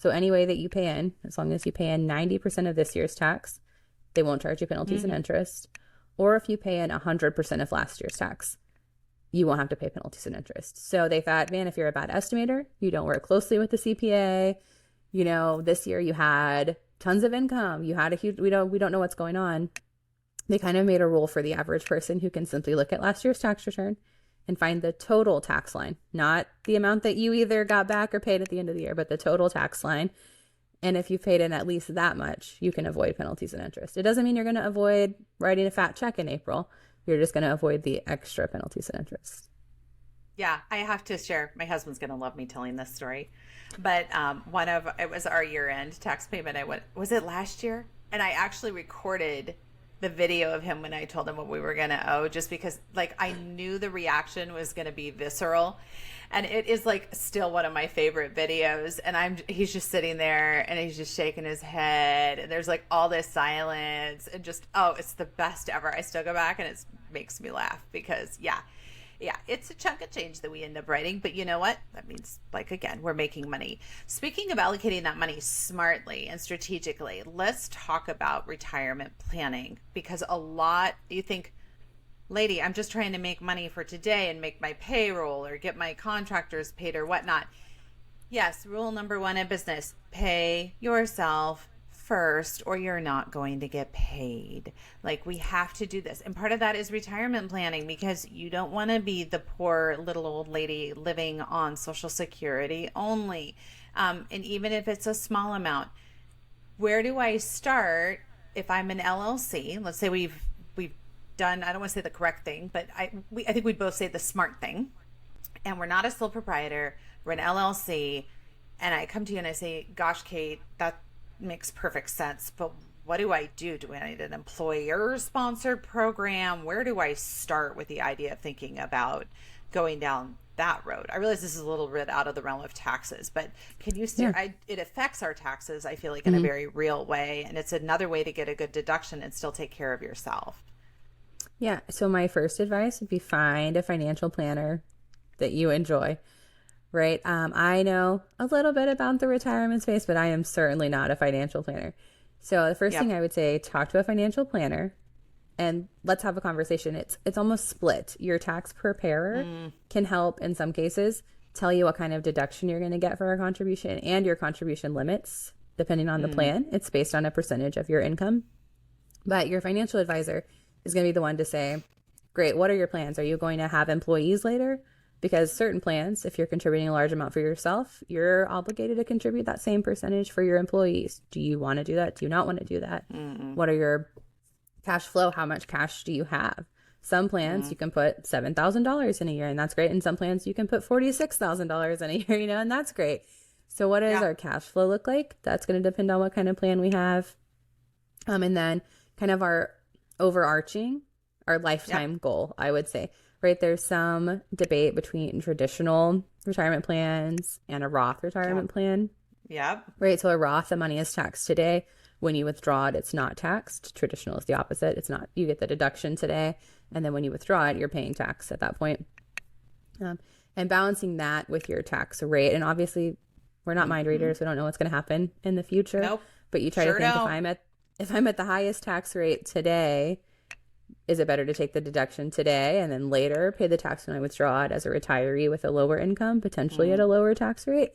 So any way that you pay in, as long as you pay in 90% of this year's tax, they won't charge you penalties and interest. Or if you pay in 100% of last year's tax, you won't have to pay penalties and interest. So they thought, man, if you're a bad estimator, you don't work closely with the CPA, you know, this year you had tons of income, you had a huge, we don't know what's going on. They kind of made a rule for the average person who can simply look at last year's tax return and find the total tax line, not the amount that you either got back or paid at the end of the year, but the total tax line. And if you've paid in at least that much, you can avoid penalties and interest. It doesn't mean you're going to avoid writing a fat check in April. You're just going to avoid the extra penalties and interest. Yeah, I have to share. My husband's going to love me telling this story. But it was our year-end tax payment. Was it last year? And I actually recorded the video of him when I told him what we were going to owe, just because like I knew the reaction was going to be visceral. And it is like still one of my favorite videos. And he's just sitting there and he's just shaking his head. And there's like all this silence and just, oh, it's the best ever. I still go back and it makes me laugh because yeah, it's a chunk of change that we end up writing. But you know what? That means, like, again, we're making money. Speaking of allocating that money smartly and strategically, let's talk about retirement planning. Because you think, lady, I'm just trying to make money for today and make my payroll or get my contractors paid or whatnot. Yes, rule number one in business, pay yourself first or you're not going to get paid. Like, we have to do this. And part of that is retirement planning, because you don't want to be the poor little old lady living on Social Security only. And even if it's a small amount, where do I start if I'm an LLC? Let's say we've done, I don't want to say the correct thing, but I think we both say the smart thing. And we're not a sole proprietor, we're an LLC. And I come to you and I say, gosh, Kate, that makes perfect sense, but what do I do? Do I need an employer sponsored program? Where do I start with the idea of thinking about going down that road? I realize this is a little bit out of the realm of taxes, but can you steer? Yeah. It affects our taxes, I feel like, in a very real way, and it's another way to get a good deduction and still take care of yourself. Yeah, so my first advice would be find a financial planner that you enjoy. Right. I know a little bit about the retirement space, but I am certainly not a financial planner. So the first thing I would say, talk to a financial planner and let's have a conversation. It's almost split. Your tax preparer can help in some cases tell you what kind of deduction you're going to get for a contribution and your contribution limits, depending on the plan. It's based on a percentage of your income. But your financial advisor is going to be the one to say, great, what are your plans? Are you going to have employees later? Because certain plans, if you're contributing a large amount for yourself, you're obligated to contribute that same percentage for your employees. Do you want to do that? Do you not want to do that? What are your cash flow? How much cash do you have? Some plans you can put $7,000 in a year, and that's great. And some plans you can put $46,000 in a year, and that's great. So what does our cash flow look like? That's going to depend on what kind of plan we have. And then kind of our overarching, our lifetime goal, I would say. Right, there's some debate between traditional retirement plans and a Roth retirement plan. Right, so a Roth, the money is taxed today. When you withdraw it, it's not taxed. Traditional is the opposite. It's not. You get the deduction today, and then when you withdraw it, you're paying tax at that point. And balancing that with your tax rate, and obviously, we're not mind readers. We don't know what's going to happen in the future. Nope. But you try to think, if I'm at the highest tax rate today, is it better to take the deduction today and then later pay the tax when I withdraw it as a retiree with a lower income, potentially at a lower tax rate?